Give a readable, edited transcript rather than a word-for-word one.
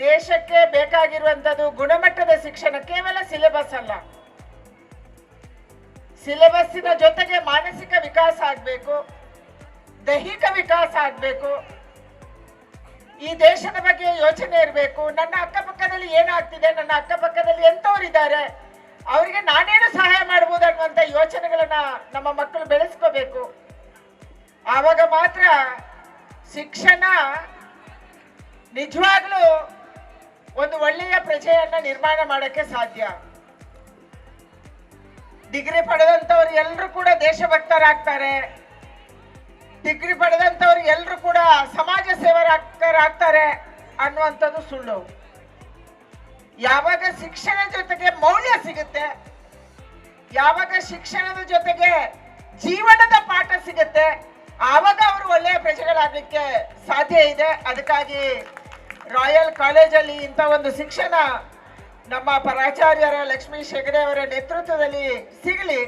ದೇಶಕ್ಕೆ ಬೇಕಾಗಿರುವಂಥದ್ದು ಗುಣಮಟ್ಟದ ಶಿಕ್ಷಣ, ಕೇವಲ ಸಿಲೆಬಸ್ ಅಲ್ಲ. ಸಿಲೆಬಸ್ಸಿನ ಜೊತೆಗೆ ಮಾನಸಿಕ ವಿಕಾಸ ಆಗಬೇಕು, ದೈಹಿಕ ವಿಕಾಸ ಆಗಬೇಕು, ಈ ದೇಶದ ಬಗ್ಗೆ ಯೋಚನೆ ಇರಬೇಕು. ನನ್ನ ಅಕ್ಕಪಕ್ಕದಲ್ಲಿ ಏನಾಗ್ತಿದೆ, ನನ್ನ ಅಕ್ಕಪಕ್ಕದಲ್ಲಿ ಎಂಥವ್ರಿದ್ದಾರೆ, ಅವರಿಗೆ ನಾನೇನು ಸಹಾಯ ಮಾಡ್ಬೋದು ಅನ್ನುವಂಥ ಯೋಚನೆಗಳನ್ನ ನಮ್ಮ ಮಕ್ಕಳು ಬೆಳೆಸ್ಕೋಬೇಕು. ಆವಾಗ ಮಾತ್ರ ಶಿಕ್ಷಣ ನಿಜವಾಗ್ಲೂ ಒಂದು ಒಳ್ಳೆಯ ಪ್ರಜೆಯನ್ನ ನಿರ್ಮಾಣ ಮಾಡೋಕ್ಕೆ ಸಾಧ್ಯ. ಡಿಗ್ರಿ ಪಡೆದಂಥವ್ರು ಎಲ್ಲರೂ ಕೂಡ ದೇಶಭಕ್ತರಾಗ್ತಾರೆ, ಡಿಗ್ರಿ ಪಡೆದಂಥವ್ರು ಎಲ್ಲರೂ ಕೂಡ ಸಮಾಜ ಸೇವಕರಾಗ್ತಾರೆ ಅನ್ನುವಂಥದ್ದು ಸುಳ್ಳು. ಯಾವಾಗ ಶಿಕ್ಷಣ ಜೊತೆಗೆ ಮೌಲ್ಯ ಸಿಗುತ್ತೆ, ಯಾವಾಗ ಶಿಕ್ಷಣದ ಜೊತೆಗೆ ಜೀವನದ ಪಾಠ ಸಿಗುತ್ತೆ, ಆವಾಗ ಅವರು ಒಳ್ಳೆಯ ಪ್ರಜೆಗಳಾಗಲಿಕ್ಕೆ ಸಾಧ್ಯ ಇದೆ. ಅದಕ್ಕಾಗಿ ರಾಯಲ್ ಕಾಲೇಜಲ್ಲಿ ಇಂಥ ಒಂದು ಶಿಕ್ಷಣ ನಮ್ಮ ಪ್ರಾಚಾರ್ಯರ ಲಕ್ಷ್ಮೀಶ್ ಹೆಗಡೆ ಅವರ ನೇತೃತ್ವದಲ್ಲಿ ಸಿಗಲಿ.